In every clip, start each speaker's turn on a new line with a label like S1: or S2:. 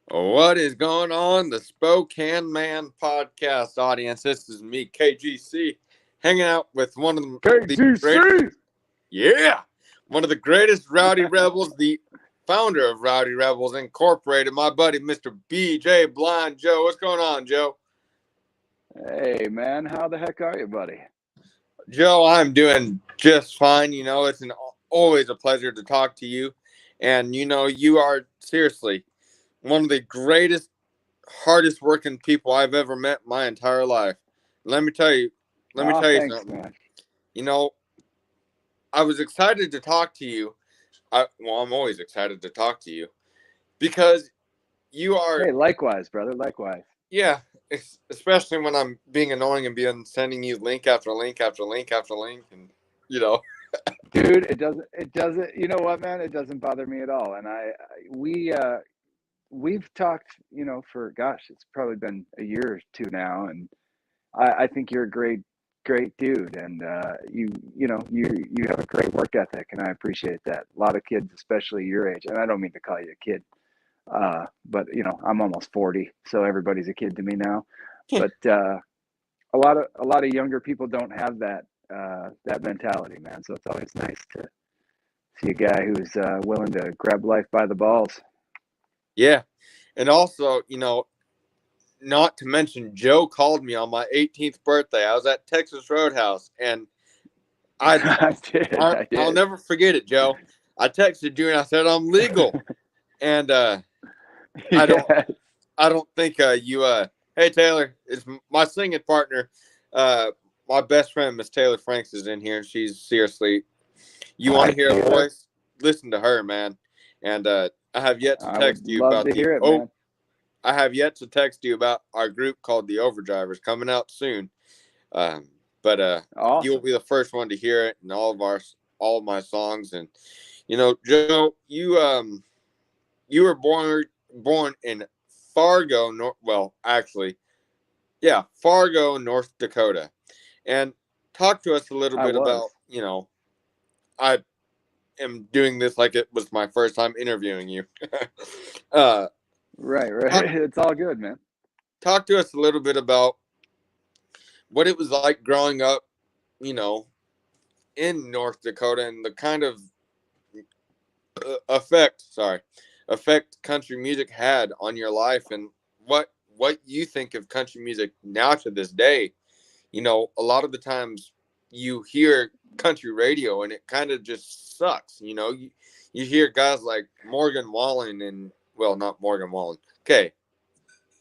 S1: What is going on, the Spokane Man podcast audience? This is me, KGC, hanging out with one of the greatest,
S2: KGC.
S1: yeah, one of the greatest Rowdy Rebels, the founder of Rowdy Rebels Incorporated, my buddy, Mr. BJ Blind Joe. What's going on, Joe?
S2: Hey, man, how the heck are you, buddy?
S1: Joe, I'm doing just fine. It's always a pleasure to talk to you. And, you are seriously one of the greatest, hardest working people I've ever met my entire life. Let me tell you,
S2: Oh, thanks,
S1: something.
S2: man.
S1: You know, I was excited to talk to you. I'm always excited to talk to you because you are,
S2: Hey, likewise, brother, likewise.
S1: yeah, especially when I'm being annoying and sending you link after link after link after link. And, you know,
S2: Dude, it doesn't, you know what, man? It doesn't bother me at all. And we've talked, for, gosh, it's probably been a year or two now. And I think you're a great dude. And, you have a great work ethic, and I appreciate that. A lot of kids, especially your age, and I don't mean to call you a kid, but, I'm almost 40, so everybody's a kid to me now. But, a lot of younger people don't have that mentality, man. So it's always nice to see a guy who's willing to grab life by the balls.
S1: yeah. And also, not to mention, Joe called me on my 18th birthday. I was at Texas Roadhouse, and I,
S2: I did, I
S1: I'll
S2: did.
S1: never forget it, Joe. I texted you and I said I'm legal, and I don't
S2: Yeah.
S1: I don't think you hey Taylor, it's my singing partner. Uh, my best friend Miss Taylor Franks is in here, and she's seriously. You want
S2: Hi,
S1: to hear a
S2: Taylor.
S1: voice? Listen to her, man. And I have yet to
S2: I would
S1: text you
S2: love
S1: about
S2: to
S1: the
S2: hear it, man.
S1: I have yet to text you about our group called the Overdrivers coming out soon. But you will
S2: Awesome.
S1: be the first one to hear it in all of my songs. And Joe, you were born in Fargo, actually, yeah, Fargo, North Dakota. And talk to us a little
S2: I
S1: bit
S2: was.
S1: about I am doing this like it was my first time interviewing you. uh,
S2: Right, right.
S1: talk,
S2: It's all good, man.
S1: talk to us a little bit about what it was like growing up, you know, in North Dakota and the kind of effect country music had on your life, and what you think of country music now to this day. A lot of the times you hear country radio and it kind of just sucks. You hear guys like Morgan Wallen and, well, not Morgan Wallen. Okay,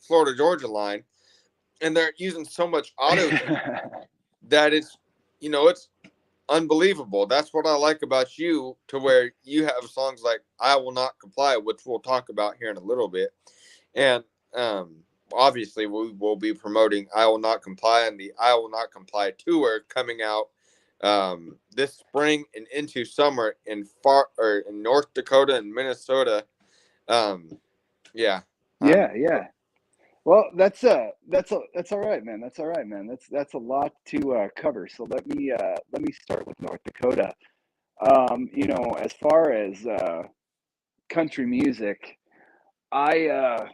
S1: Florida Georgia Line, and they're using so much auto that it's unbelievable. That's what I like about you, to where you have songs like "I Will Not Comply," which we'll talk about here in a little bit, and obviously we will be promoting "I Will Not Comply" and the "I Will Not Comply" tour coming out this spring and into summer in North Dakota and Minnesota. Um, yeah,
S2: Yeah,
S1: I'm
S2: yeah. Well, that's all right, man. That's all right, man. That's a lot to cover. So let me start with North Dakota. As far as country music, I uh,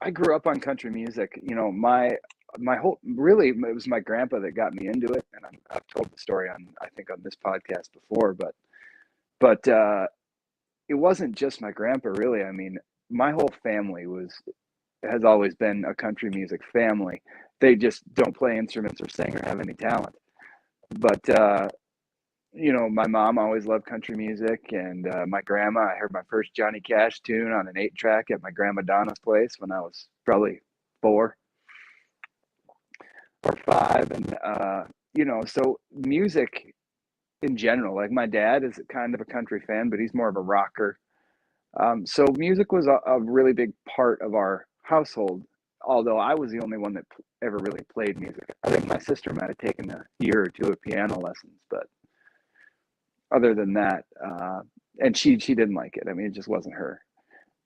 S2: I grew up on country music. My whole really it was my grandpa that got me into it, and I've told the story on I think on this podcast before, but it wasn't just my grandpa really. I mean, my whole family has always been a country music family. They just don't play instruments or sing or have any talent. But my mom always loved country music, and my grandma. I heard my first Johnny Cash tune on an 8-track at my grandma Donna's place when I was probably 4 or 5, and so music in general. Like my dad is kind of a country fan, but he's more of a rocker. So music was a really big part of our household. Although I was the only one that ever really played music. I think my sister might have taken a year or two of piano lessons, but other than that, and she didn't like it. I mean, it just wasn't her.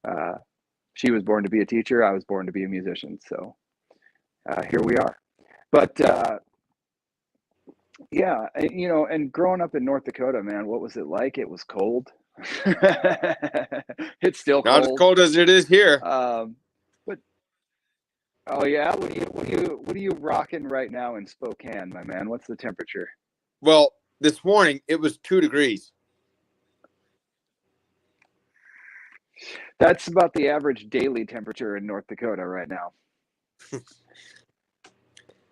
S2: Uh, she was born to be a teacher. I was born to be a musician. So here we are. But yeah, and growing up in North Dakota, man, what was it like? It was cold. It's still
S1: Not as
S2: cold.
S1: cold as it is here.
S2: But oh yeah, what are you rocking right now in Spokane, my man? What's the temperature?
S1: Well, this morning it was 2 degrees.
S2: That's about the average daily temperature in North Dakota right now.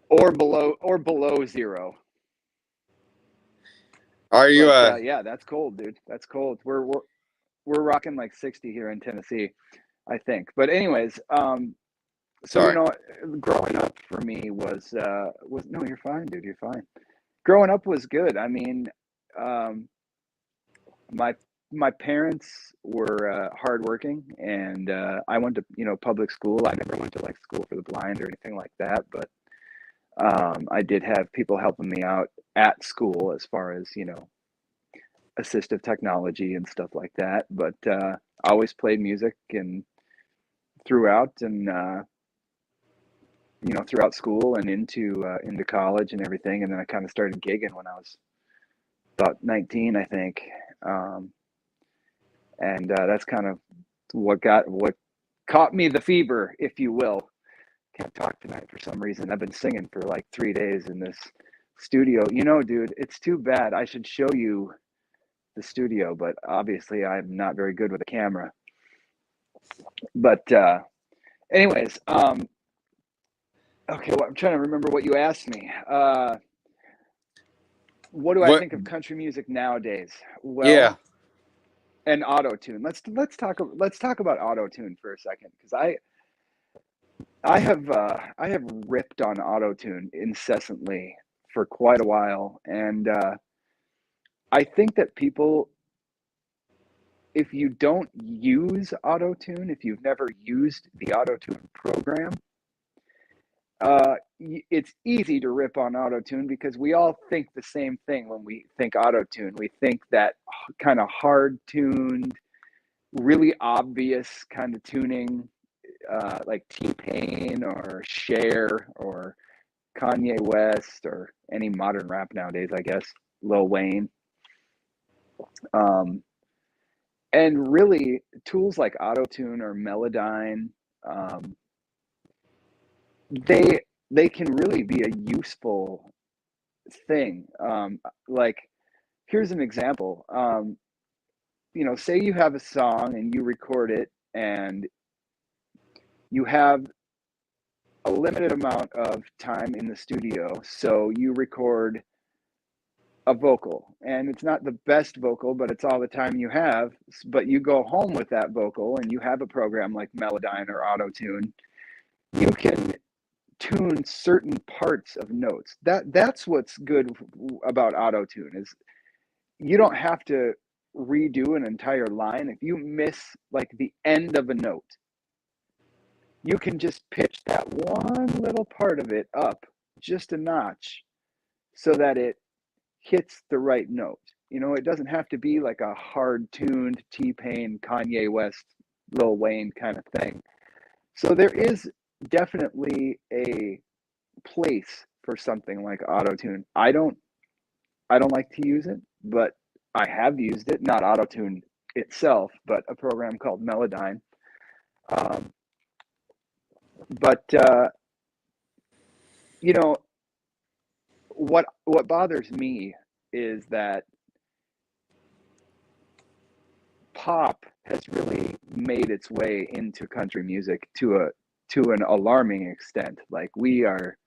S2: Or below zero.
S1: Are you
S2: But yeah, that's cold, dude. That's cold. We're rocking like 60 here in Tennessee, I think. But anyways, so
S1: sorry.
S2: growing up for me was no, you're fine, dude. You're fine. Growing up was good. I mean, um, my my parents were hardworking, and I went to public school. I never went to like school for the blind or anything like that, but I did have people helping me out at school as far as assistive technology and stuff like that. But I always played music and throughout and throughout school and into college and everything. And then I kind of started gigging when I was about 19, I think. And that's kind of what caught me the fever, if you will. Can't talk tonight for some reason. I've been singing for like 3 days in this studio. Dude, it's too bad. I should show you the studio, but obviously I'm not very good with a camera. But anyways, okay, well, I'm trying to remember what you asked me. What do I
S1: What?
S2: think of country music nowadays?
S1: Yeah.
S2: Well, and auto tune. Let's talk about auto tune for a second, because I have ripped on auto tune incessantly for quite a while, and I think that people, if you don't use auto tune, if you've never used the auto tune program, it's easy to rip on auto tune because we all think the same thing when we think auto tune. We think that kind of hard tuned, really obvious kind of tuning, like T-Pain or Cher or Kanye West or any modern rap nowadays, I guess, Lil Wayne. Um, and really, tools like Autotune or Melodyne, um, they can really be a useful thing. Like, here's an example. Say you have a song and you record it, and you have a limited amount of time in the studio, so you record a vocal, and it's not the best vocal, but it's all the time you have. But you go home with that vocal and you have a program like Melodyne or Autotune. You can tune certain parts of notes. That's what's good about Autotune, is you don't have to redo an entire line. If you miss like the end of a note, you can just pitch that one little part of it up just a notch so that it hits the right note. It doesn't have to be like a hard tuned T-Pain, Kanye West, Lil Wayne kind of thing. So there is definitely a place for something like Autotune. I don't like to use it, but I have used it, not Autotune itself, but a program called Melodyne. But you know what bothers me is that pop has really made its way into country music to an alarming extent. Like, we are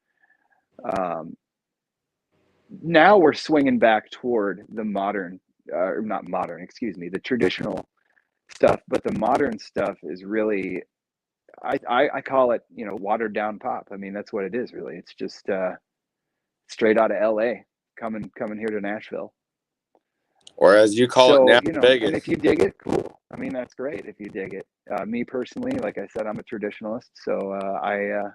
S2: now we're swinging back toward the modern, not modern, excuse me, the traditional stuff. But the modern stuff is really, I call it, watered down pop. I mean, that's what it is, really. It's just straight out of LA coming here to Nashville.
S1: Or as you call it
S2: So,
S1: now,
S2: and
S1: Vegas.
S2: if you dig it, cool. I mean, that's great if you dig it. Me personally, like I said, I'm a traditionalist, so I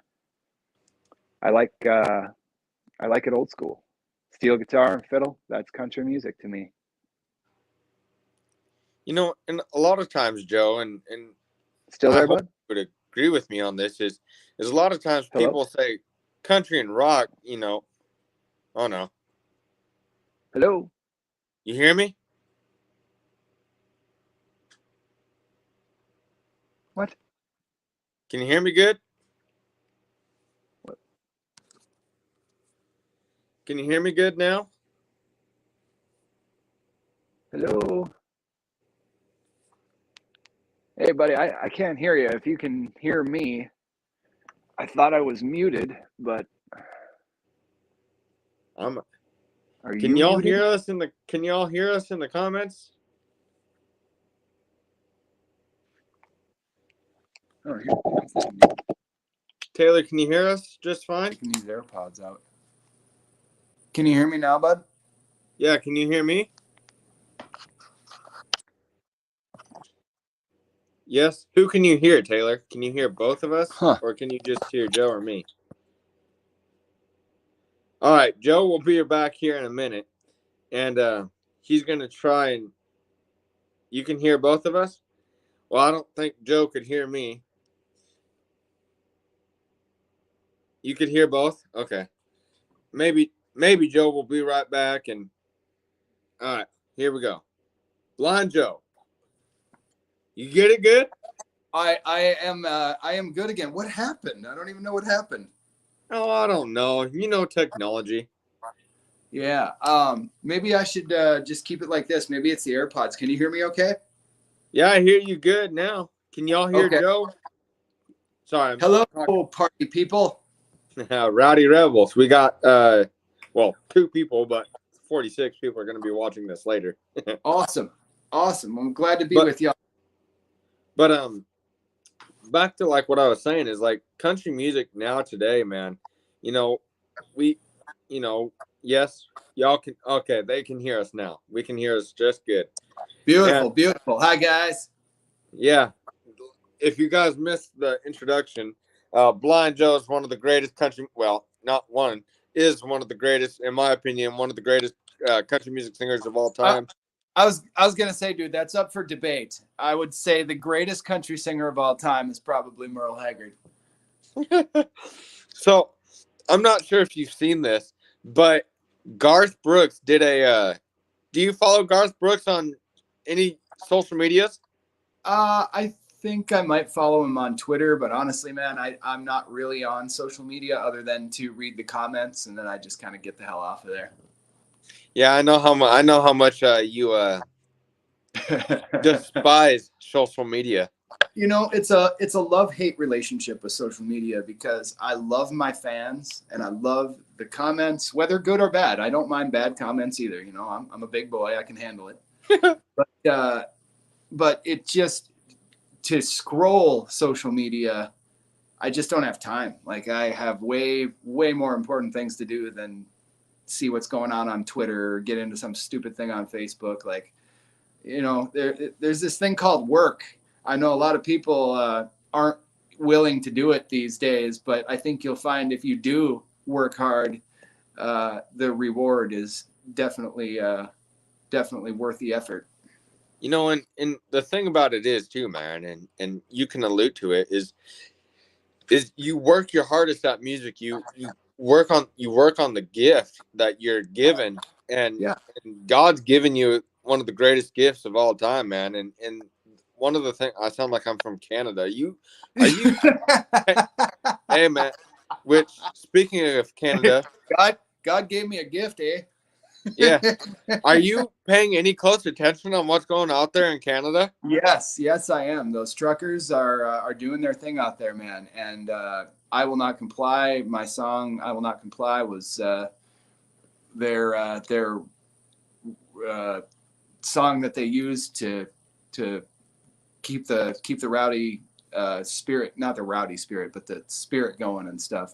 S2: like it old school. Steel guitar and fiddle, that's country music to me.
S1: And a lot of times, Joe, and
S2: Still
S1: I
S2: there,
S1: hope
S2: bud?
S1: you would agree with me on this, is a lot of times
S2: Hello?
S1: people say country and rock, oh no.
S2: Hello?
S1: You hear me?
S2: What?
S1: Can you hear me good?
S2: What?
S1: Can you hear me good now?
S2: Hello? Hey, buddy, I can't hear you. If you can hear me, I thought I was muted, but
S1: I'm.
S2: are
S1: Can
S2: you
S1: y'all
S2: muted?
S1: hear us in the? Can y'all hear us in the comments?
S2: Oh, here.
S1: Taylor, can you hear us just fine?
S2: Taking these AirPods out. Can you hear me now, bud?
S1: Yeah, can you hear me? Yes. Who can you hear, Taylor? Can you hear both of us?
S2: Huh.
S1: Or can you just hear Joe or me? All right, Joe will be back here in a minute. And he's going to try and... You can hear both of us? Well, I don't think Joe could hear me. You could hear both? Okay. Maybe Joe will be right back. And all right, here we go. Blind Joe. You get it good?
S2: I am good again. What happened? I don't even know what happened.
S1: Oh, I don't know. You know technology.
S2: Yeah. Maybe I should just keep it like this. Maybe it's the AirPods. Can you hear me okay?
S1: Yeah, I hear you good now. Can y'all hear
S2: Okay.
S1: Joe? Sorry, I'm
S2: Hello,
S1: talking.
S2: party people.
S1: Rowdy Rebels. We got well, 2 people, but 46 people are going to be watching this later.
S2: Awesome. I'm glad to be
S1: But
S2: with y'all.
S1: but back to like what I was saying is like country music now today, man. You know, we yes, y'all can okay, they can hear us now. We can hear us just good.
S2: Beautiful.
S1: And
S2: Hi, guys.
S1: yeah, if you guys missed the introduction, Blind Joe is one of the greatest country. Well, not one is one of the greatest, in my opinion, one of the greatest country music singers of all time.
S2: I was gonna say, dude, that's up for debate. I would say the greatest country singer of all time is probably Merle Haggard.
S1: So, I'm not sure if you've seen this, but Garth Brooks did a. Do you follow Garth Brooks on any social medias?
S2: I think I might follow him on Twitter, but honestly, man, I'm not really on social media other than to read the comments, and then I just kind of get the hell off of there.
S1: Yeah, I know how much. I know how much you despise social media.
S2: You know, it's a love-hate relationship with social media because I love my fans and I love the comments, whether good or bad. I don't mind bad comments either. You know, I'm a big boy, I can handle it. But it just to scroll social media, I just don't have time. Like I have way more important things to do than see what's going on Twitter or get into some stupid thing on Facebook. Like, you know, there's this thing called work. I know a lot of people aren't willing to do it these days, but I think you'll find if you do work hard, the reward is definitely worth the effort.
S1: You know, and the thing about it is too, man, and you can allude to it is you work your hardest at music. You work on the gift that you're given, and,
S2: Yeah.
S1: and God's given you one of the greatest gifts of all time, man. And one of the things, I sound like I'm from Canada. Are you? Hey, man. Which, speaking of Canada,
S2: God gave me a gift, eh?
S1: yeah. Are you paying any close attention on what's going out there in Canada?
S2: Yes, I am. Those truckers are doing their thing out there, man. And I Will Not Comply. My song "I Will Not Comply" was their song that they used to keep the rowdy spirit, not the rowdy spirit, but the spirit going and stuff.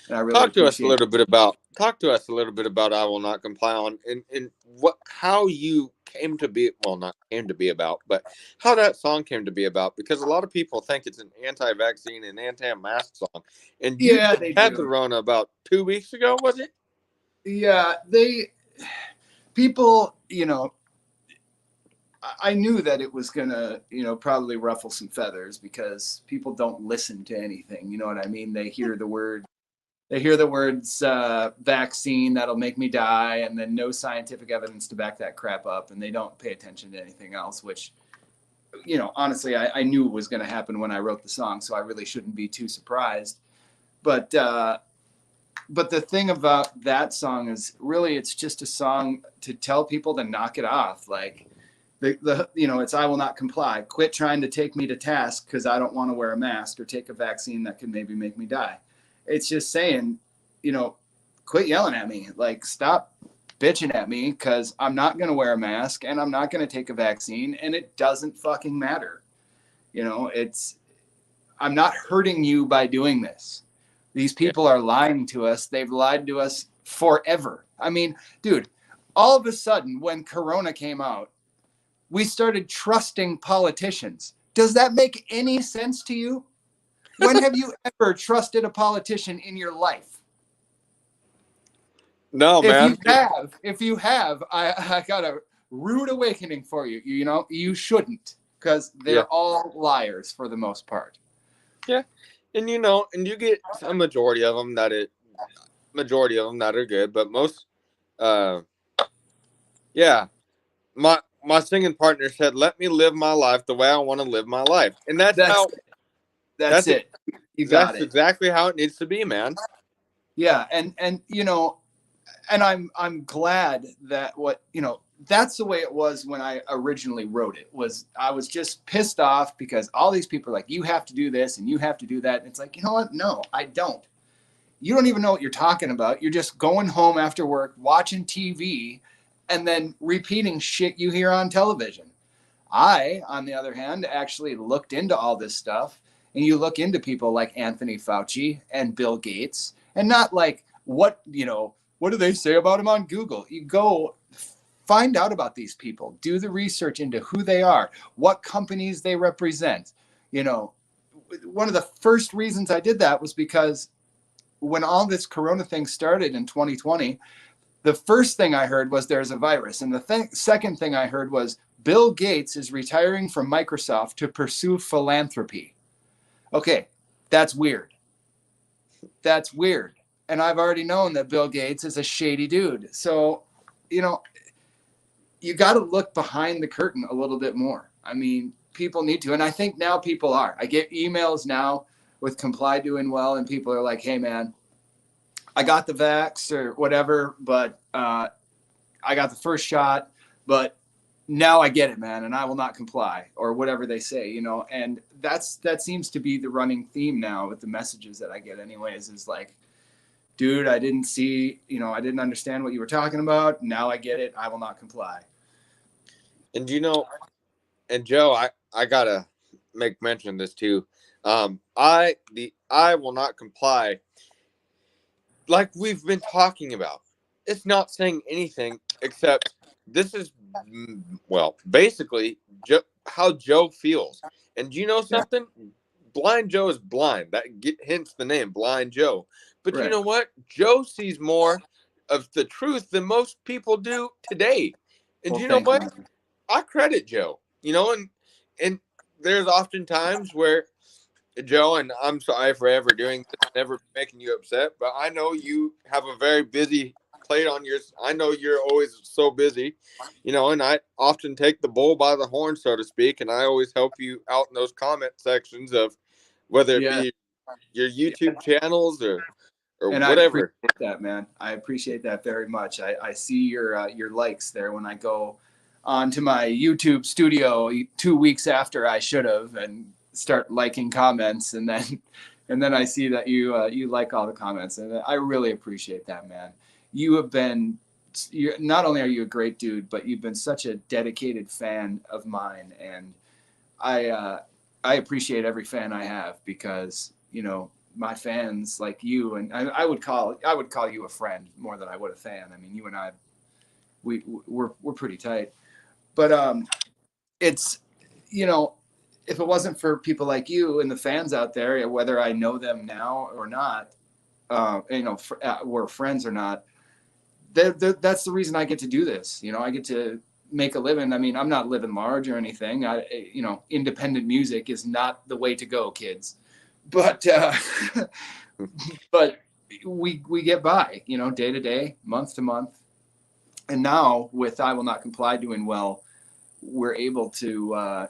S2: And I really
S1: Talk to us a
S2: appreciate
S1: little bit about "I Will Not Comply" on and what how you came to be, well, not came to be about, but how that song came to be about, because a lot of people think it's an anti-vaccine and anti-mask song, and you
S2: Yeah,
S1: just
S2: they
S1: had
S2: do.
S1: the Rona about 2 weeks ago, was it?
S2: Yeah, people, you know, I knew that it was gonna, you know, probably ruffle some feathers because people don't listen to anything. You know what I mean? They hear the words vaccine that'll make me die, and then no scientific evidence to back that crap up, and they don't pay attention to anything else. Which,
S3: you know, honestly, I knew it was going to happen when I wrote the song, so I really shouldn't be too surprised. But the thing about that song is really it's just a song to tell people to knock it off. Like the you know, it's I will not comply. Quit trying to take me to task because I don't want to wear a mask or take a vaccine that could maybe make me die. It's just saying, you know, quit yelling at me. Like stop bitching at me because I'm not going to wear a mask and I'm not going to take a vaccine and it doesn't fucking matter. You know, I'm not hurting you by doing this. These people are lying to us. They've lied to us forever. I mean, dude, all of a sudden when Corona came out, we started trusting politicians. Does that make any sense to you? When have you ever trusted a politician in your life?
S1: No, man.
S3: If you have, I got a rude awakening for you. You know, you shouldn't, because they're all liars for the most part.
S1: Yeah, and you know, and you get a majority of them that are good, but most, yeah, my singing partner said, "Let me live my life the way I want to live my life," and that's
S3: it. You got it.
S1: Exactly how it needs to be, man.
S3: Yeah, and you know, and I'm glad that that's the way it was when I originally wrote it. Was I was just pissed off because all these people are like, you have to do this and you have to do that. And it's like, you know what? No, I don't. You don't even know what you're talking about. You're just going home after work, watching TV, and then repeating shit you hear on television. I, on the other hand, actually looked into all this stuff, and you look into people like Anthony Fauci and Bill Gates, and not like what do they say about him on Google? You go find out about these people, do the research into who they are, what companies they represent. You know, one of the first reasons I did that was because when all this Corona thing started in 2020, the first thing I heard was there's a virus. And the second thing I heard was Bill Gates is retiring from Microsoft to pursue philanthropy. Okay, that's weird. That's weird. And I've already known that Bill Gates is a shady dude. So, you know, you got to look behind the curtain a little bit more. I mean, people need to. And I think now people are. I get emails now with Comply doing well, and people are like, hey, man, I got the vax or whatever, but I got the first shot, but now I get it, man, and I will not comply, or whatever they say, you know. And that seems to be the running theme now with the messages that I get anyways, is like, dude, I didn't understand what you were talking about. Now I get it. I will not comply.
S1: And you know, and Joe, I gotta make mention of this too. I will not comply. Like we've been talking about, it's not saying anything except this is, well, basically how Joe feels. And do you know something? Yeah. Blind Joe is blind. That hence the name, Blind Joe. But right. You know what? Joe sees more of the truth than most people do today. And you know what? I credit Joe. You know, and there's often times where Joe, and I'm sorry for ever doing this, never making you upset, but I know you have a very busy plate on yours. I know you're always so busy, you know, and I often take the bull by the horn, so to speak, and I always help you out in those comment sections of whether it be your YouTube channels or
S3: and
S1: whatever.
S3: I appreciate that, man. I appreciate that very much. I see your likes there when I go onto my YouTube studio 2 weeks after I should have and start liking comments, and then I see that you like all the comments, and I really appreciate that, man. You're not only are you a great dude, but you've been such a dedicated fan of mine, and I appreciate every fan I have, because you know my fans like you, and I would call you a friend more than I would a fan. I mean, you and I, we're pretty tight, but it's, you know, if it wasn't for people like you and the fans out there, whether I know them now or not, you know, we're friends or not, that's the reason I get to do this. You know, I get to make a living. I mean, I'm not living large or anything. You know, independent music is not the way to go, kids. But but we get by, you know, day to day, month to month. And now with I Will Not Comply doing well, we're able to,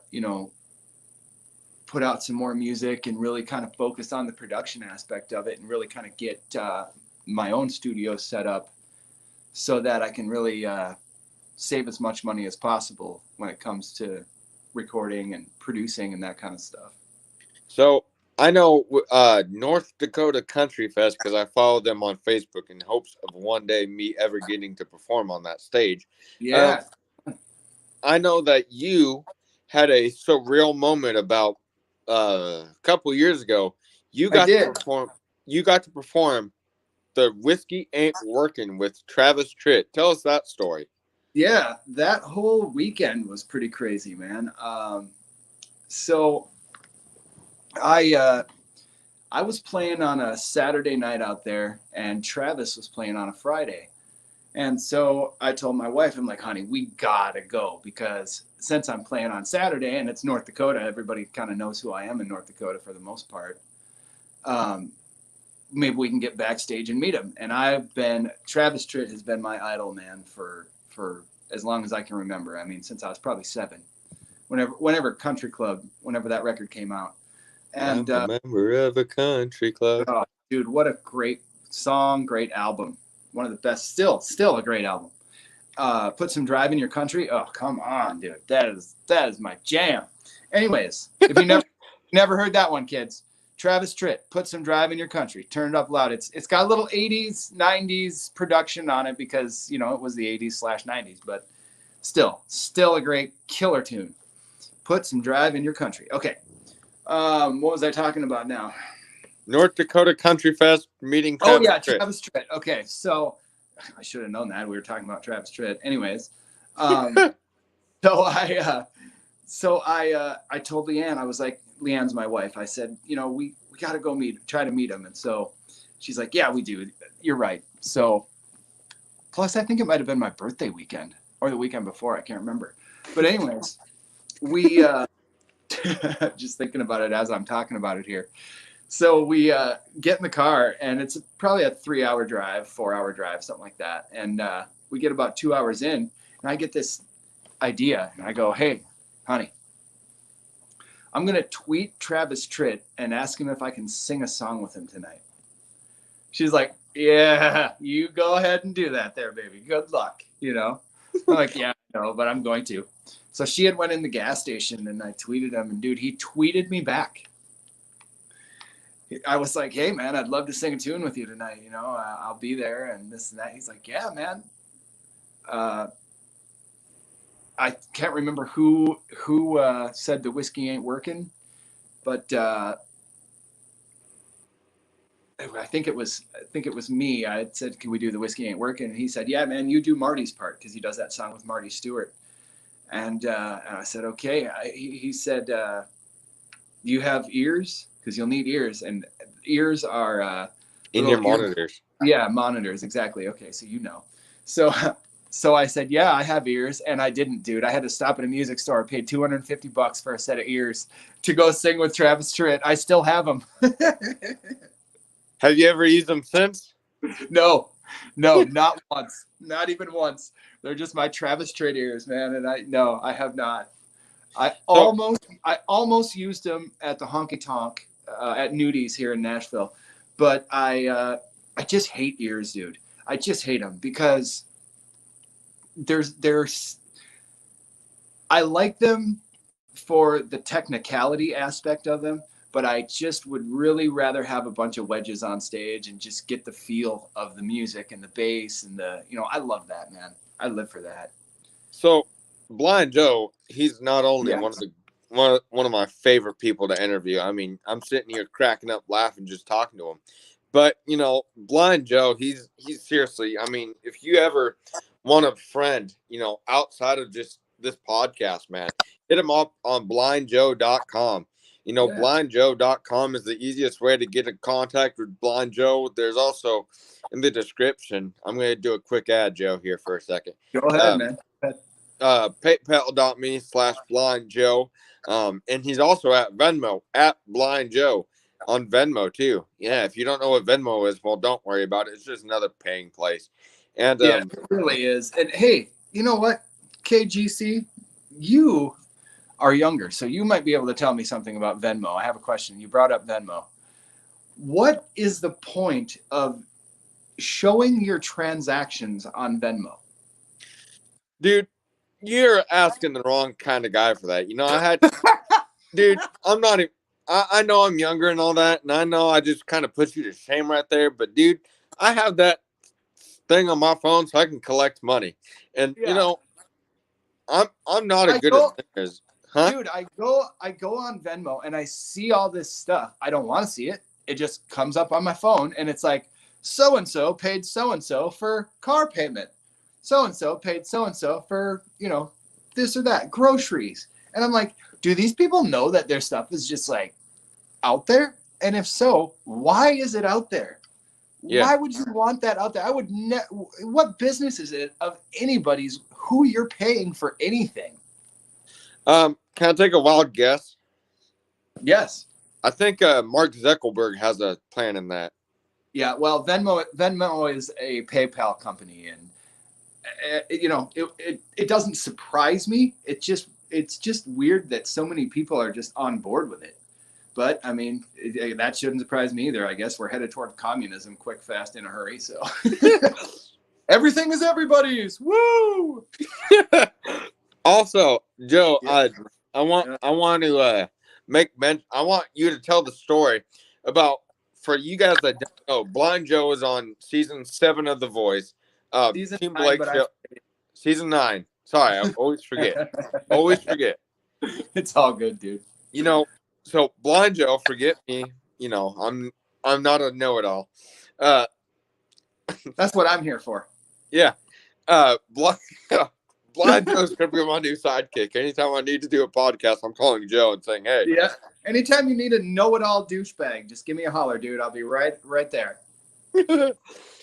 S3: put out some more music and really kind of focus on the production aspect of it and really kind of get my own studio set up so that I can really save as much money as possible when it comes to recording and producing and that kind of stuff.
S1: So I know North Dakota Country Fest because I follow them on Facebook in hopes of one day me ever getting to perform on that stage.
S3: Yeah.
S1: I know that you had a surreal moment about a couple years ago. You got to perform. You got to perform the Whiskey Ain't Working with Travis Tritt. Tell us that story.
S3: Yeah, that whole weekend was pretty crazy, man. So I was playing on a Saturday night out there, and Travis was playing on a Friday. And so I told my wife, I'm like, honey, we gotta go, because since I'm playing on Saturday and it's North Dakota, everybody kind of knows who I am in North Dakota for the most part. Maybe we can get backstage and meet him. And Travis Tritt has been my idol, man, for as long as I can remember. I mean, since I was probably 7, whenever Country Club, whenever that record came out. And
S1: I'm a member of a country club.
S3: Oh, dude, what a great song, great album. One of the best, still a great album. Put Some Drive in Your Country. Oh, come on, dude. That is my jam. Anyways, if you never heard that one, kids, Travis Tritt, Put Some Drive in Your Country. Turn it up loud. It's got a little 80s, 90s production on it because, it was the 80s/90s, but still a great killer tune. Put Some Drive in Your Country. Okay. What was I talking about now?
S1: North Dakota Country Fest meeting.
S3: Travis Tritt. Okay, so I should have known that. We were talking about Travis Tritt. Anyways, so I told Leanne, I was like, Leanne's my wife. I said, we got to go try to meet him. And so she's like, yeah, we do. You're right. So plus, I think it might have been my birthday weekend or the weekend before. I can't remember. But anyways, we just thinking about it as I'm talking about it here. So we get in the car, and it's probably a 3-hour drive, 4-hour drive, something like that. And we get about 2 hours in, and I get this idea, and I go, hey, honey, I'm going to tweet Travis Tritt and ask him if I can sing a song with him tonight. She's like, yeah, you go ahead and do that there, baby. Good luck, I'm like, yeah, no, but I'm going to. So she had went in the gas station, and I tweeted him, and dude, he tweeted me back. I was like, hey, man, I'd love to sing a tune with you tonight. I'll be there and this and that. He's like, yeah, man. I can't remember who said the whiskey ain't working, but I think it was me. I had said, can we do the whiskey ain't working? And he said, yeah, man, you do Marty's part, because he does that song with Marty Stewart. And I said, okay. He said, you have ears? Because you'll need ears, and ears are
S1: in your monitors.
S3: Yeah, monitors, exactly. Okay, so so I said, yeah, I have ears, and I didn't, dude. I had to stop at a music store, paid $250 for a set of ears to go sing with Travis Tritt. I still have them.
S1: Have you ever used them since?
S3: No, not once, not even once. They're just my Travis Tritt ears, man, and I have not. I almost used them at the Honky Tonk at Nudies here in Nashville, but I just hate ears, dude. I just hate them because I like them for the technicality aspect of them, but I just would really rather have a bunch of wedges on stage and just get the feel of the music and the bass and I love that, man. I live for that.
S1: So Blind Joe, he's not only one of my favorite people to interview. I mean, I'm sitting here cracking up laughing just talking to him. But, Blind Joe, he's seriously, I mean, if you ever want a friend, outside of just this podcast, man, hit him up on blindjoe.com. Blindjoe.com is the easiest way to get in contact with Blind Joe. There's also in the description, I'm going to do a quick ad, Joe, here for a second.
S3: Go ahead, man.
S1: PayPal.me/blindjoe. And he's also at Venmo at Blind Joe on Venmo too. Yeah, if you don't know what Venmo is, well, don't worry about it. It's just another paying place. And
S3: it really is. And hey, you know what, KGC, you are younger, so you might be able to tell me something about Venmo. I have a question. You brought up Venmo. What is the point of showing your transactions on Venmo?
S1: Dude, you're asking the wrong kind of guy for that. Dude, I'm not even, I know I'm younger and all that, and I know I just kind of put you to shame right there, but dude, I have that thing on my phone so I can collect money. And
S3: Yeah.
S1: I'm not as good at thinkers. Huh?
S3: Dude, I go on Venmo and I see all this stuff. I don't want to see it. It just comes up on my phone and it's like so and so paid so and so for car payment. So and so paid so and so for, this or that, groceries. And I'm like, do these people know that their stuff is just like out there? And if so, why is it out there?
S1: Yeah.
S3: Why would you want that out there? What business is it of anybody's who you're paying for anything?
S1: Can I take a wild guess?
S3: Yes.
S1: I think Mark Zuckerberg has a plan in that.
S3: Yeah, well, Venmo is a PayPal company, and it doesn't surprise me. It's just weird that so many people are just on board with it. But I mean, that shouldn't surprise me either. I guess we're headed toward communism, quick, fast, in a hurry. So everything is everybody's. Woo!
S1: Also, Joe,
S3: Yeah.
S1: I want to make mention. I want you to tell the story about, for you guys that don't know, Blind Joe is on season 7 of The Voice.
S3: Season
S1: Team
S3: 9,
S1: Blake
S3: but
S1: show, season 9. Sorry, I always forget. Always forget.
S3: It's all good, dude.
S1: So Blind Joe, forget me. I'm not a know-it-all.
S3: That's what I'm here for.
S1: Yeah. Blind Joe's gonna be my new sidekick. Anytime I need to do a podcast, I'm calling Joe and saying, "Hey."
S3: Yeah. Anytime you need a know-it-all douchebag, just give me a holler, dude. I'll be right there.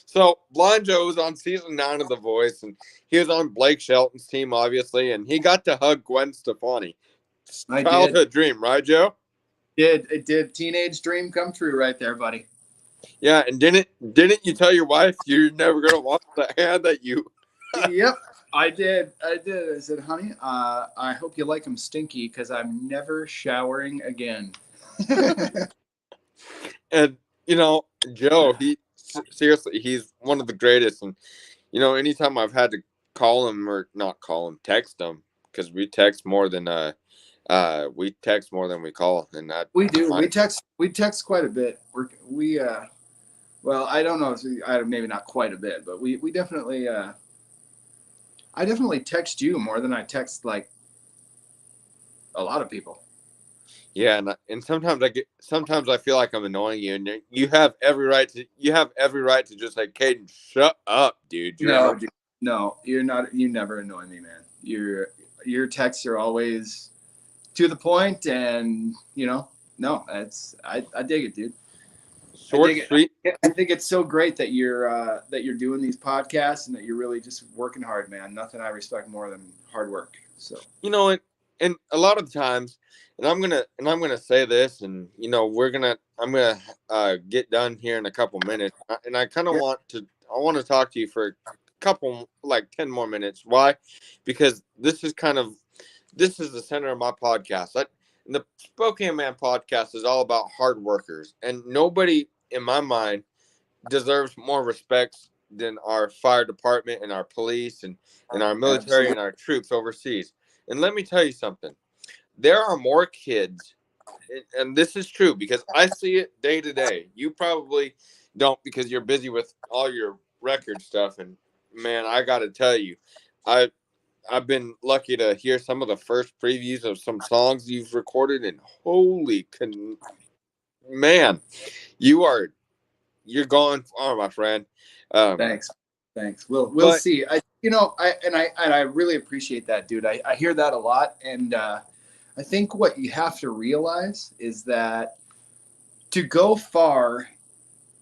S1: So Blind Joe was on season 9 of The Voice, and he was on Blake Shelton's team, obviously, and he got to hug Gwen Stefani.
S3: I
S1: Childhood dream, right, Joe?
S3: It did. Teenage dream come true right there, buddy.
S1: Yeah, and didn't you tell your wife you're never gonna wash the hand that you?
S3: Yep, I did. I said, honey, I hope you like them stinky because I'm never showering again.
S1: And Joe, seriously, he's one of the greatest. And anytime I've had to call him, or not call him, text him, because we text more than we call, and
S3: we do. We text quite a bit. Well, I don't know. Maybe not quite a bit, but we definitely. I definitely text you more than I text like a lot of people.
S1: Yeah, and sometimes I feel like I'm annoying you, and you have every right to just say, Caden, shut up, dude.
S3: No, you're not. You never annoy me, man. Your texts are always to the point, and no, I dig it, dude.
S1: Short, sweet.
S3: I think it's so great that you're doing these podcasts and that you're really just working hard, man. Nothing I respect more than hard work. So
S1: and a lot of times, and I'm gonna say this, and I'm gonna get done here in a couple minutes, and I kind of want to talk to you for a couple, like 10 more minutes. Why? Because this is the center of my podcast. And the Spokane Man podcast is all about hard workers, and nobody in my mind deserves more respect than our fire department and our police and our military and our troops overseas. And let me tell you something. There are more kids, and this is true because I see it day to day. You probably don't because you're busy with all your record stuff. And man, I got to tell you, I've been lucky to hear some of the first previews of some songs you've recorded, and man, you're going far, my friend.
S3: Thanks. We'll see. I really appreciate that, dude. I hear that a lot, and I think what you have to realize is that to go far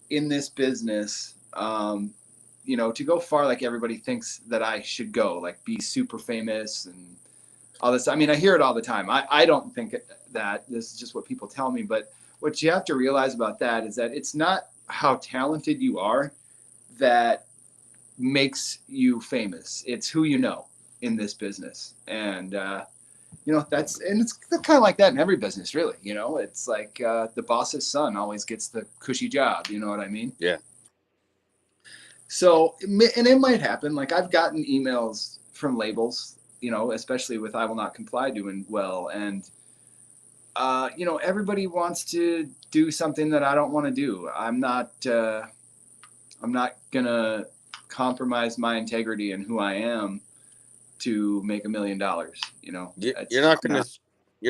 S3: in this business, to go far like everybody thinks that I should go, like be super famous and all this. I mean, I hear it all the time. I don't think that. This is just what people tell me. But what you have to realize about that is that it's not how talented you are that makes you famous. It's who you know in this business. And you know, and it's kind of like that in every business, really. You know, it's like the boss's son always gets the cushy job. You know what I mean?
S1: Yeah.
S3: So, and it might happen. Like I've gotten emails from labels, you know, especially with I Will Not Comply doing well. And, you know, everybody wants to do something that I don't want to do. I'm not going to compromise my integrity and who I am to make $1 million, you know.
S1: You're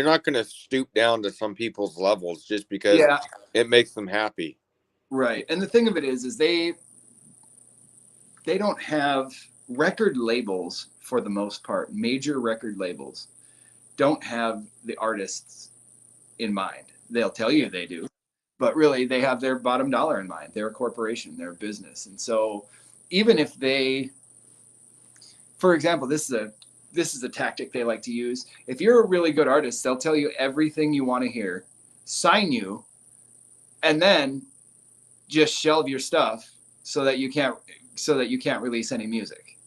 S1: not gonna stoop down to some people's levels just because it makes them happy.
S3: Right. And the thing of it is they don't have record labels for the most part. Major record labels don't have the artists in mind. They'll tell you they do, but really they have their bottom dollar in mind. They're a corporation, they're a business. And so even if they, for example, this is a tactic they like to use. If you're a really good artist, they'll tell you everything you want to hear, sign you, and then just shelve your stuff so that you can't release any music,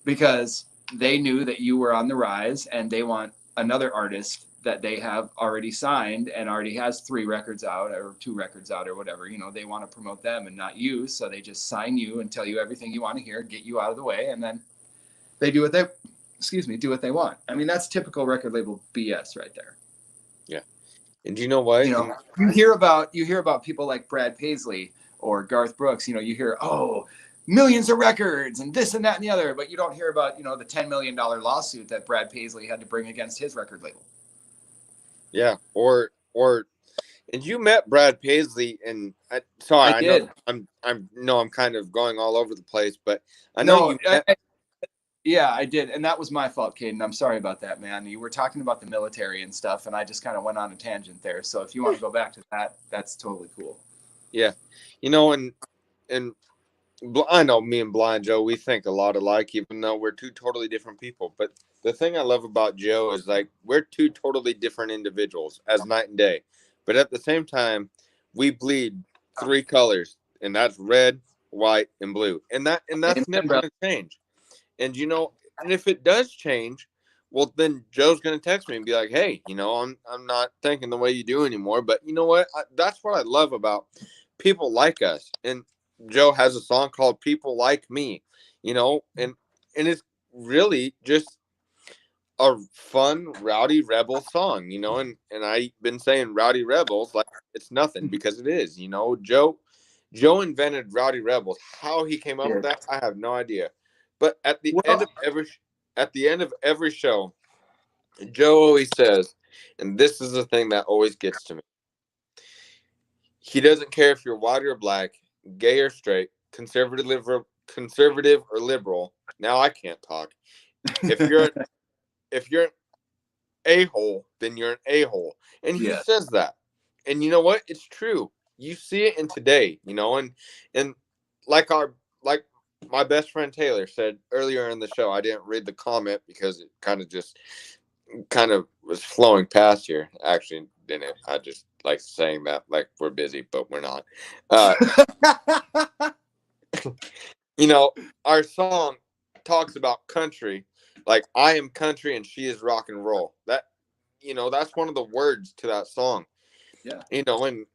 S3: because they knew that you were on the rise and they want another artist that they have already signed and already has 3 records out or 2 records out or whatever. You know, they want to promote them and not you, so they just sign you and tell you everything you want to hear, get you out of the way, and then they do what they want. I mean, that's typical record label BS right there.
S1: Yeah. And do you know what?
S3: You know, you hear about people like Brad Paisley or Garth Brooks. You know, you hear, oh, millions of records and this and that and the other, but you don't hear about, you know, the $10 million lawsuit that Brad Paisley had to bring against his record label.
S1: Yeah. Or and you met Brad Paisley, and I
S3: did.
S1: know I'm kind of going all over the place, but I know
S3: yeah, I did. And that was my fault, Caden. I'm sorry about that, man. You were talking about the military and stuff, and I just kind of went on a tangent there. So if you want to go back to that, that's totally cool.
S1: Yeah. You know, and I know me and Blind Joe, we think a lot alike, even though we're 2 totally different people. But the thing I love about Joe is, like, we're 2 totally different individuals as night and day. But at the same time, we bleed 3 colors, and that's red, white, and blue. And that's never going to change. And, you know, and if it does change, well, then Joe's going to text me and be like, hey, you know, I'm not thinking the way you do anymore. But you know what? That's what I love about people like us. And Joe has a song called People Like Me, you know, and it's really just a fun Rowdy Rebel song, you know, and I've been saying Rowdy Rebels like it's nothing, because it is, you know. Joe invented Rowdy Rebels. How he came up with that, I have no idea. But at the end of every show, Joe always says, and this is the thing that always gets to me. He doesn't care if you're white or black, gay or straight, conservative or liberal. Now I can't talk. If you're an a-hole, then you're an a-hole. And he says that. And you know what? It's true. You see it in today, you know, and like my best friend Taylor said earlier in the show, I didn't read the comment because it kind of was flowing past here. Actually, didn't. I just like saying that like we're busy, but we're not. You know, our song talks about country, like I am country and she is rock and roll. That, you know, that's one of the words to that song.
S3: Yeah.
S1: You know, and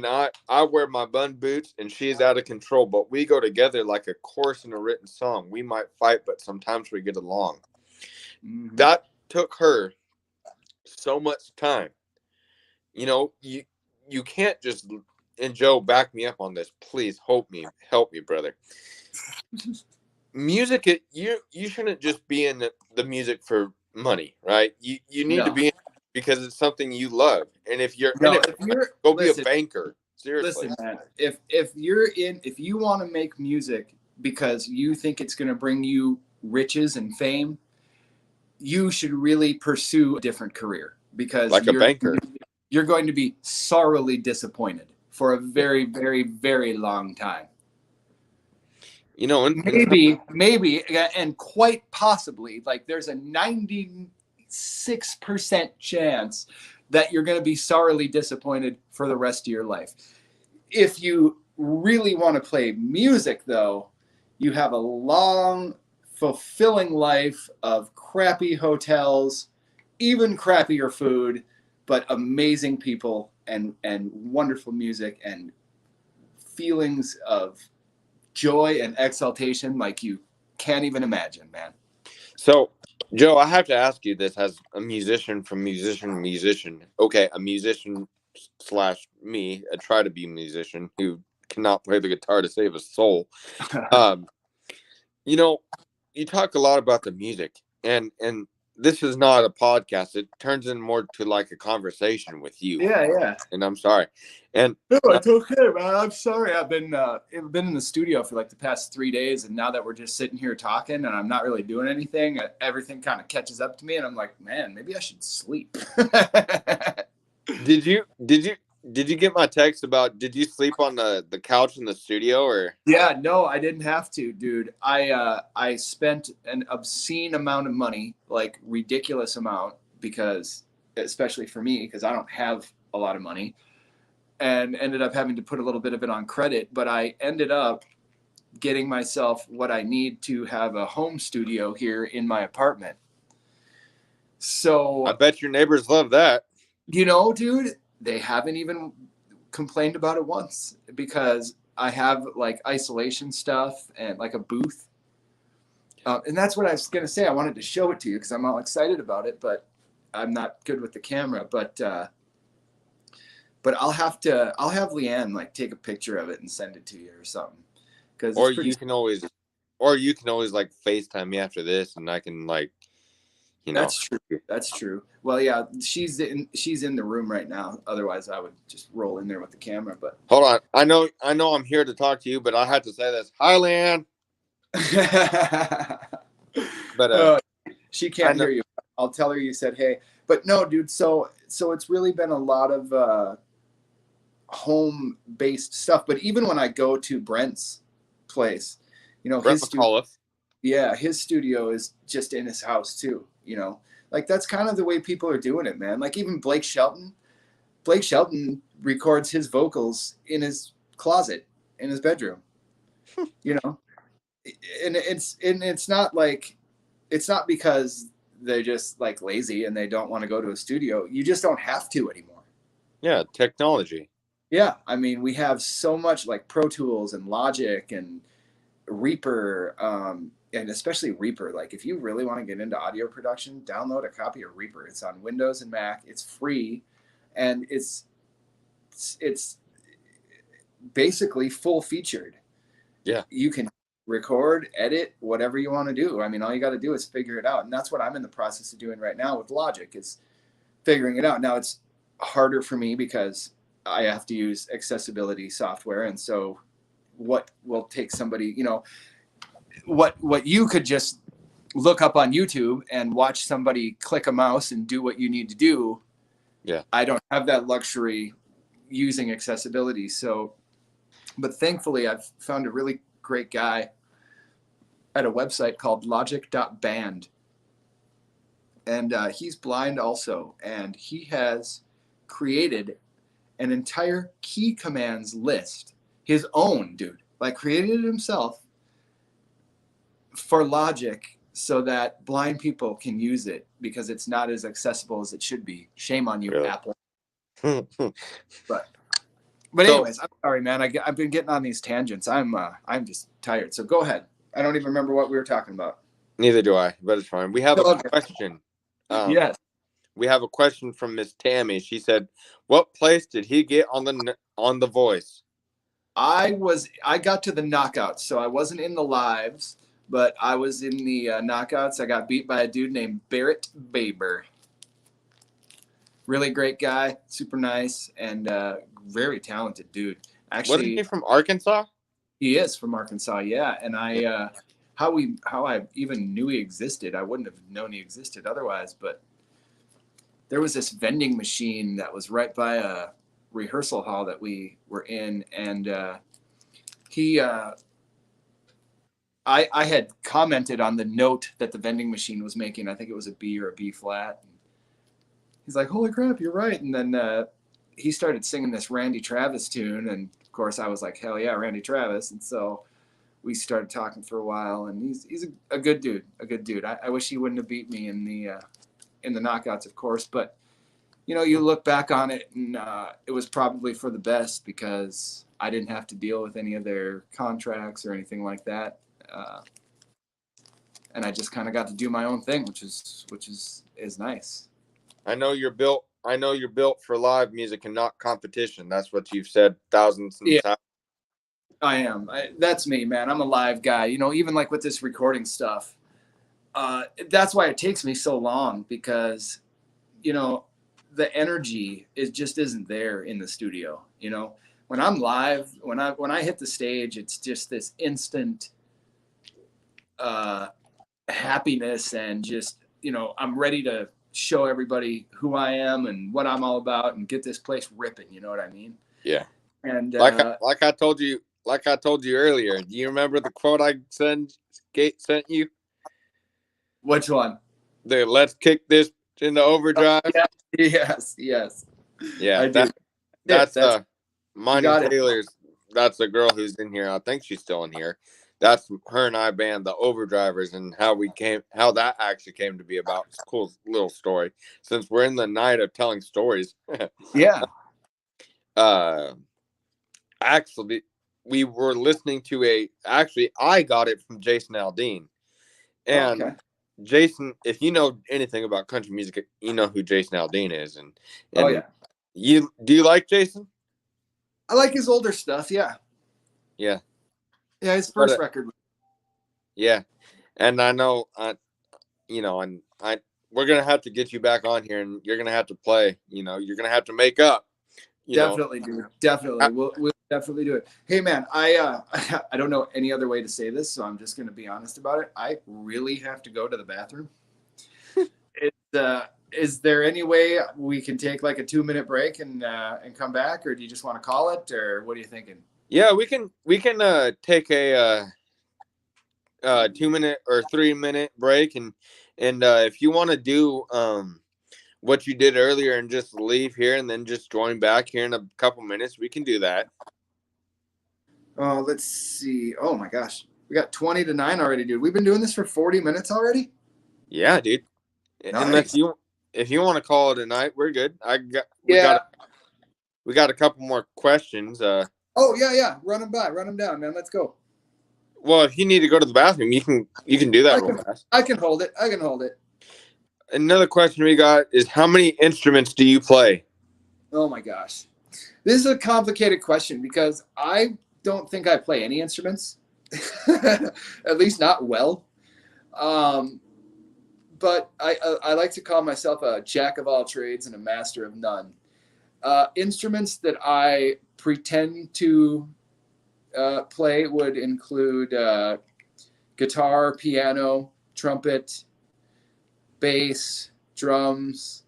S1: I wear my bun boots and she's out of control, but we go together like a chorus in a written song. We might fight, but sometimes we get along. Mm-hmm. That took her so much time. You know, you can't just, and Joe, back me up on this. Please help me, brother. Music, you shouldn't just be in the music for money, right? You need to be in it because it's something you love. And if you're in it, be a banker. Seriously.
S3: Listen, man, if you want to make music because you think it's going to bring you riches and fame, you should really pursue a different career, because
S1: like a banker,
S3: you're going to be sorely disappointed for a very, very, very long time.
S1: You know, and
S3: maybe, and quite possibly, like there's a 96% chance that you're going to be sorely disappointed for the rest of your life. If you really want to play music, though, you have a long, fulfilling life of crappy hotels even crappier food, but amazing people and wonderful music and feelings of joy and exaltation like you can't even imagine, man.
S1: So, Joe, I have to ask you this as a musician from musician to musician. Okay, a musician slash me, a try to be musician who cannot play the guitar to save a soul. Um, you know, you talk a lot about the music, and this is not a podcast. It turns in more to like a conversation with you.
S3: Yeah.
S1: And I'm sorry. And
S3: No, it's okay, man. I'm sorry. I've been in the studio for like the past 3 days, and now that we're just sitting here talking, and I'm not really doing anything, everything kind of catches up to me, and I'm like, man, maybe I should sleep.
S1: did you get my text about did you sleep on the couch in the studio or?
S3: Yeah, no, I didn't have to, dude. I spent an obscene amount of money, like ridiculous amount, because especially for me, because I don't have a lot of money, and ended up having to put a little bit of it on credit. But I ended up getting myself what I need to have a home studio here in my apartment. So
S1: I bet your neighbors love that.
S3: dude, they haven't even complained about it once because I have like isolation stuff and like a booth. And that's what I was going to say. I wanted to show it to you because I'm all excited about it, but I'm not good with the camera. But I'll have Leanne like take a picture of it and send it to you or something.
S1: Or you can always like FaceTime me after this and I can like,
S3: That's true. That's true. Well, yeah, she's in the room right now. Otherwise, I would just roll in there with the camera. But
S1: hold on, I know I'm here to talk to you, but I have to say this. Hi, Leanne. But
S3: she can't hear you. I'll tell her you said hey. But no, dude. So it's really been a lot of home-based stuff. But even when I go to Brent's place,
S1: Brent McAuliffe.
S3: Yeah, his studio is just in his house too. Like that's kind of the way people are doing it, man. Like even Blake Shelton records his vocals in his closet in his bedroom. And it's not because they're just like lazy and they don't want to go to a studio. You just don't have to anymore.
S1: Yeah, technology.
S3: Yeah, I mean, we have so much like Pro Tools and Logic and Reaper, and especially Reaper. Like if you really want to get into audio production, download a copy of Reaper. It's on Windows and Mac. It's free, and it's basically full featured.
S1: Yeah,
S3: you can record, edit, whatever you want to do. I mean, all you got to do is figure it out, and that's what I'm in the process of doing right now with Logic, is figuring it out. Now it's harder for me because I have to use accessibility software, and so what will take somebody, what you could just look up on YouTube and watch somebody click a mouse and do what you need to do.
S1: Yeah,
S3: I don't have that luxury using accessibility. So, but thankfully I've found a really great guy at a website called logic.band, and he's blind also, and he has created an entire key commands list, his own, dude, like created it himself for Logic so that blind people can use it because it's not as accessible as it should be. Shame on you, really? Apple. But anyways, I'm sorry, man. I've been getting on these tangents. I'm just tired. So go ahead. I don't even remember what we were talking about.
S1: Neither do I, but it's fine. We have a question.
S3: Yes.
S1: We have a question from Miss Tammy. She said, "What place did he get on the Voice?"
S3: I got to the knockouts, so I wasn't in the lives, but I was in the knockouts. I got beat by a dude named Barrett Baber. Really great guy, super nice, and very talented dude. Actually,
S1: wasn't he from Arkansas?
S3: He is from Arkansas, yeah. And how I even knew he existed, I wouldn't have known he existed otherwise. But there was this vending machine that was right by a rehearsal hall that we were in, and I had commented on the note that the vending machine was making. I think it was a B or a B flat. He's like, "Holy crap, you're right!" And then he started singing this Randy Travis tune, and of course I was like, "Hell yeah, Randy Travis!" And so we started talking for a while. And he's a good dude, I wish he wouldn't have beat me in in the knockouts, of course. But you look back on it, and it was probably for the best because I didn't have to deal with any of their contracts or anything like that, and I just kind of got to do my own thing, which is nice.
S1: I know you're built for live music and not competition. That's what you've said thousands and thousands.
S3: I am. That's me, man. I'm a live guy. Even like with this recording stuff, that's why it takes me so long because, the energy just isn't there in the studio. When I'm live, when I hit the stage, it's just this instant happiness and just, I'm ready to show everybody who I am and what I'm all about and get this place ripping. You know what I mean?
S1: Yeah.
S3: And
S1: like I told you earlier, do you remember the quote I sent you?
S3: Which one?
S1: The "Let's kick this into overdrive."
S3: Yes.
S1: Yeah, that's Monty Taylor's. That's the girl who's in here. I think she's still in here. That's her and I band, the Overdrivers, and how that actually came to be about. It's a cool little story. Since we're in the night of telling stories.
S3: Yeah.
S1: Actually, we were listening to I got it from Jason Aldean. And
S3: okay.
S1: Jason, if you know anything about country music, you know who Jason Aldean is. And
S3: oh yeah.
S1: Do you like Jason?
S3: I like his older stuff, yeah.
S1: Yeah.
S3: Yeah, his first record.
S1: Yeah. And I know we're gonna have to get you back on here and you're gonna have to play, you're gonna have to make up.
S3: Definitely, dude. Definitely. We'll definitely do it. Hey man, I don't know any other way to say this, so I'm just gonna be honest about it. I really have to go to the bathroom. Is there any way we can take like a 2-minute break and come back, or do you just want to call it, or what are you thinking?
S1: Yeah, we can take a 2-minute or 3-minute break, and if you want to do what you did earlier and just leave here and then just join back here in a couple minutes, we can do that.
S3: Oh, let's see. Oh my gosh, we got 20 to 9 already, dude. We've been doing this for 40 minutes already.
S1: Yeah, dude.
S3: Nice.
S1: And if you want to call it a night, we're good. We got a couple more questions.
S3: Oh yeah. Run them down, man. Let's go.
S1: Well, if you need to go to the bathroom, you can do that real fast.
S3: I can hold it.
S1: Another question we got is, how many instruments do you play?
S3: Oh my gosh. This is a complicated question because I don't think I play any instruments, at least not well. But I like to call myself a jack of all trades and a master of none. Instruments that I pretend to play would include guitar, piano, trumpet, bass, drums.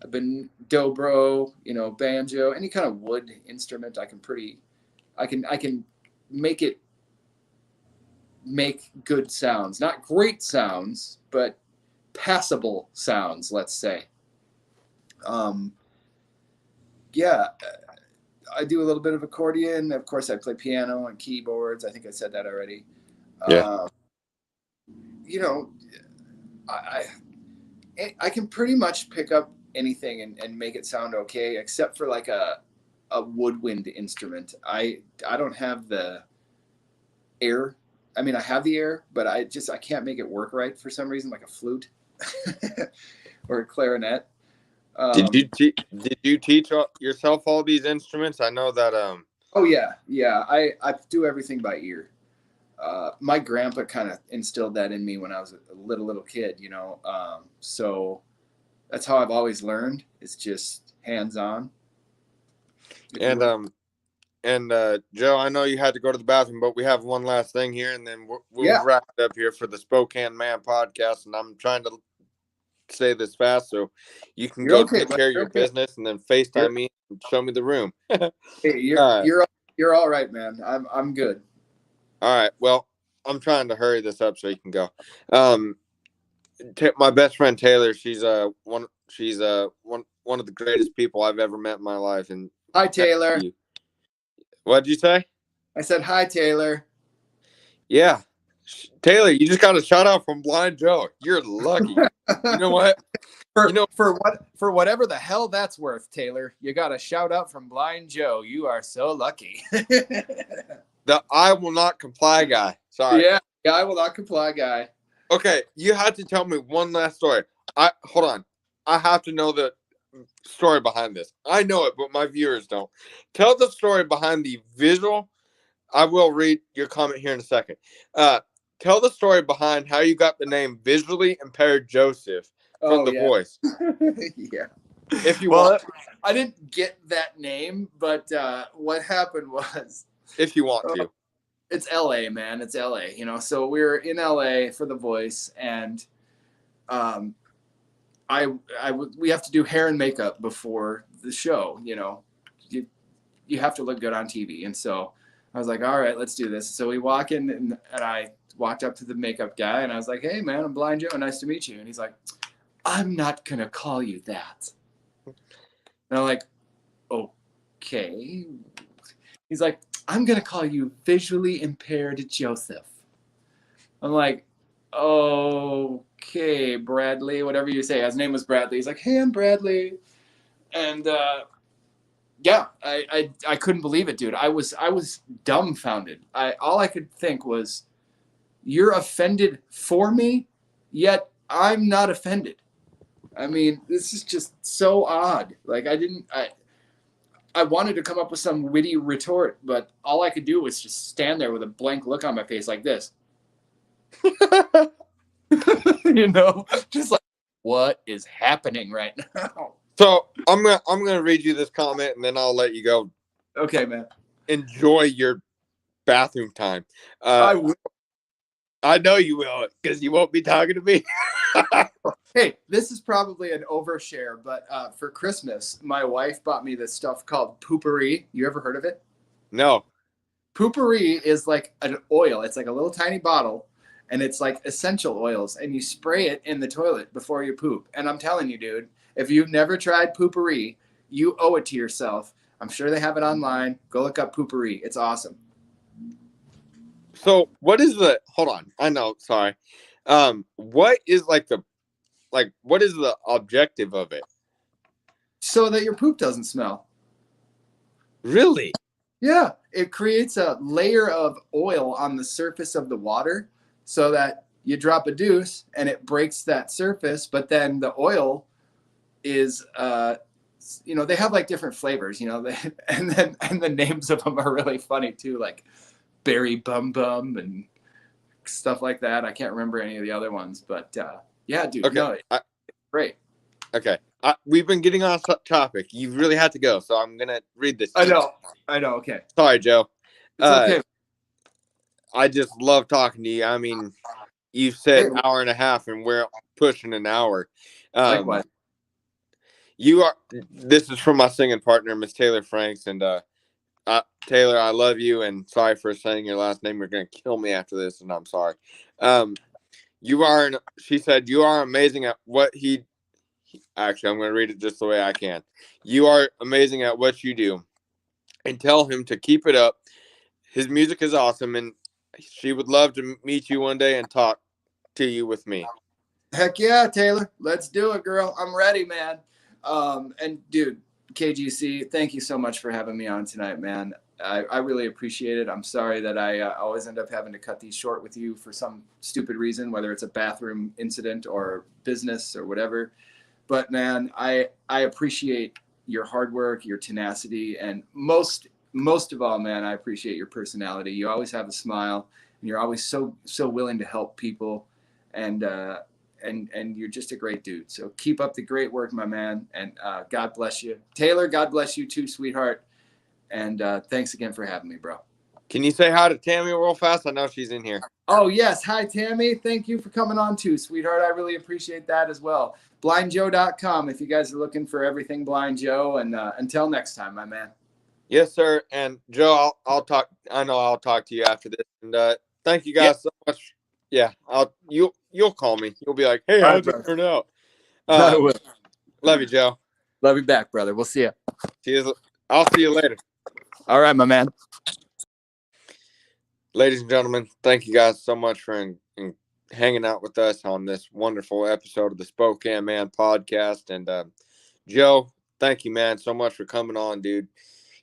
S3: I've been dobro, banjo, any kind of wood instrument. I can make good sounds, not great sounds, but passable sounds, let's say. I do a little bit of accordion. Of course, I play piano and keyboards. I think I said that already.
S1: Yeah.
S3: I can pretty much pick up anything and make it sound okay, except for like a woodwind instrument. I don't have the air. I mean, I have the air, but I can't make it work right for some reason, like a flute or a clarinet.
S1: Did you teach yourself all these instruments? I know that.
S3: Oh yeah. I do everything by ear. My grandpa kind of instilled that in me when I was a little kid, so that's how I've always learned. It's just hands-on.
S1: And Joe, I know you had to go to the bathroom, but we have one last thing here, and then we'll wrap it up here for the Spokane Man podcast. And I'm trying to say this fast so you can go take care of your business and then FaceTime me and show me the room.
S3: Hey, you're all right, man. I'm good.
S1: All right. Well, I'm trying to hurry this up so you can go. My best friend Taylor, she's one of the greatest people I've ever met in my life. And
S3: hi, Taylor.
S1: What'd you say?
S3: I said hi, Taylor.
S1: Yeah, Taylor, you just got a shout out from Blind Joe. You're lucky. You know what?
S3: For whatever the hell that's worth, Taylor, you got a shout out from Blind Joe. You are so lucky.
S1: The I will not comply guy. Sorry.
S3: Yeah, I will not comply, guy.
S1: Okay, you had to tell me one last story. Hold on. I have to know the story behind this. I know it, but my viewers don't. Tell the story behind the visual. I will read your comment here in a second. Tell the story behind how you got the name Visually Impaired Joseph from The Voice.
S3: Yeah.
S1: If you want.
S3: I didn't get that name, but what happened was.
S1: If you want to.
S3: It's LA, man. It's LA, you know. So we were in LA for The Voice, and we have to do hair and makeup before the show. You know, you have to look good on TV, and so I was like, all right, let's do this. So we walk in, and I walked up to the makeup guy, and I was like, hey, man, I'm Blind Joe. Nice to meet you. And he's like, I'm not gonna call you that. And I'm like, okay. He's like, I'm going to call you Visually Impaired Joseph. I'm like, okay, Bradley, whatever you say. His name was Bradley. He's like, hey, I'm Bradley. And yeah, I couldn't believe it, dude. I was dumbfounded. All I could think was, you're offended for me, yet I'm not offended. I mean, this is just so odd. Like, I wanted to come up with some witty retort, but all I could do was just stand there with a blank look on my face like this. You know, just like, what is happening right now?
S1: So I'm gonna read you this comment and then I'll let you go.
S3: Okay, man.
S1: Enjoy your bathroom time.
S3: I will.
S1: I know you will, because you won't be talking to me.
S3: Hey, this is probably an overshare, but for Christmas, my wife bought me this stuff called Poopery. You ever heard of it?
S1: No.
S3: Poopery is like an oil. It's like a little tiny bottle, and it's like essential oils, and you spray it in the toilet before you poop. And I'm telling you, dude, if you've never tried Poopery, you owe it to yourself. I'm sure they have it online. Go look up Poopery. It's awesome.
S1: So what is hold on. I know, sorry. What is what is the objective of it?
S3: So that your poop doesn't smell.
S1: Really?
S3: Yeah. It creates a layer of oil on the surface of the water so that you drop a deuce and it breaks that surface, but then the oil is you know, they have like different flavors, you know, and the names of them are really funny too, like Berry Bum Bum and stuff like that. I can't remember any of the other ones, but yeah, dude.
S1: Okay.
S3: No, great.
S1: Okay. We've been getting off topic. You really had to go, so I'm gonna read this.
S3: I know. Okay.
S1: Sorry, Joe.
S3: It's okay.
S1: I just love talking to you. I mean, you've said an hour and a half, and we're pushing an hour.
S3: Likewise.
S1: This is from my singing partner, Miss Taylor Franks, and Taylor, I love you, and sorry for saying your last name. You're gonna kill me after this, and I'm sorry. She said, you are amazing at what actually, I'm gonna read it just the way I can. You are amazing at what you do, and tell him to keep it up. His music is awesome, and she would love to meet you one day and talk to you with me.
S3: Heck yeah, Taylor. Let's do it, girl. I'm ready, man. And dude, KGC, thank you so much for having me on tonight, man. I really appreciate it. I'm sorry that I always end up having to cut these short with you for some stupid reason, whether it's a bathroom incident or business or whatever. But man, I appreciate your hard work, your tenacity, and most of all, man, I appreciate your personality. You always have a smile, and you're always so willing to help people, and you're just a great dude. So keep up the great work, my man, and God bless you. Taylor, God bless you too, sweetheart. And thanks again for having me, bro.
S1: Can you say hi to Tammy real fast? I know she's in here.
S3: Oh, yes. Hi, Tammy. Thank you for coming on too, sweetheart. I really appreciate that as well. BlindJoe.com if you guys are looking for everything Blind Joe. And until next time, my man.
S1: Yes, sir. And Joe, I'll talk. I know I'll talk to you after this. And thank you guys so much. Yeah, you'll call me. You'll be like, hey, how did it turn out?
S3: I will.
S1: Love you, Joe.
S3: Love you back, brother. We'll see you.
S1: I'll see you later.
S3: All right, my man.
S1: Ladies and gentlemen, thank you guys so much for hanging out with us on this wonderful episode of the Spokane Man podcast. And Joe, thank you, man, so much for coming on, dude.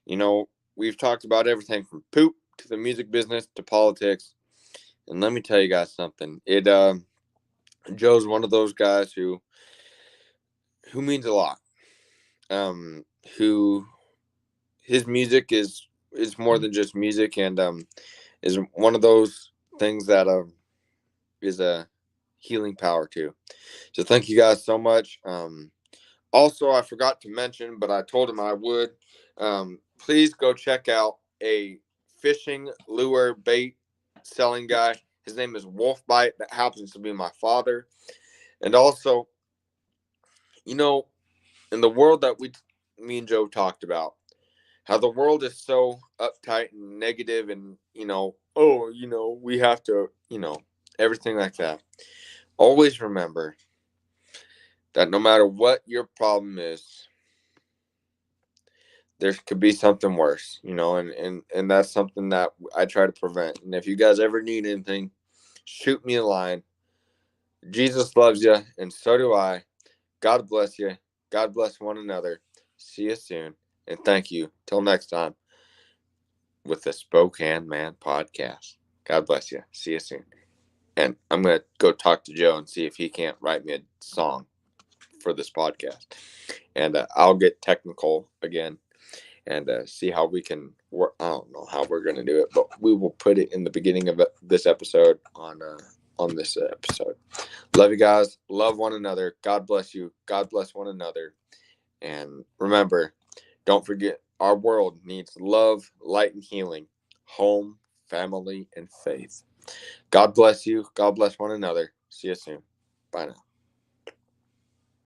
S1: You know, we've talked about everything from poop to the music business to politics. And let me tell you guys something. Joe's one of those guys who means a lot. Who his music is more than just music, and is one of those things that is a healing power too. So thank you guys so much. Also, I forgot to mention, but I told him I would. Please go check out a fishing lure bait selling guy. His name is Wolfbite. That happens to be my father. And also, you know, in the world that me and Joe talked about, how the world is so uptight and negative, and we have to, everything like that. Always remember that no matter what your problem is, there could be something worse, and that's something that I try to prevent. And if you guys ever need anything, shoot me a line. Jesus loves you, and so do I. God bless you. God bless one another. See you soon. And thank you. Till next time with the Spokane Man podcast. God bless you. See you soon. And I'm going to go talk to Joe and see if he can't write me a song for this podcast. And I'll get technical again and see how we can work. I don't know how we're going to do it, but we will put it in the beginning of this episode on this episode. Love you guys. Love one another. God bless you. God bless one another. And remember, don't forget, our world needs love, light, and healing, home, family, and faith. God bless you. God bless one another. See you soon. Bye now.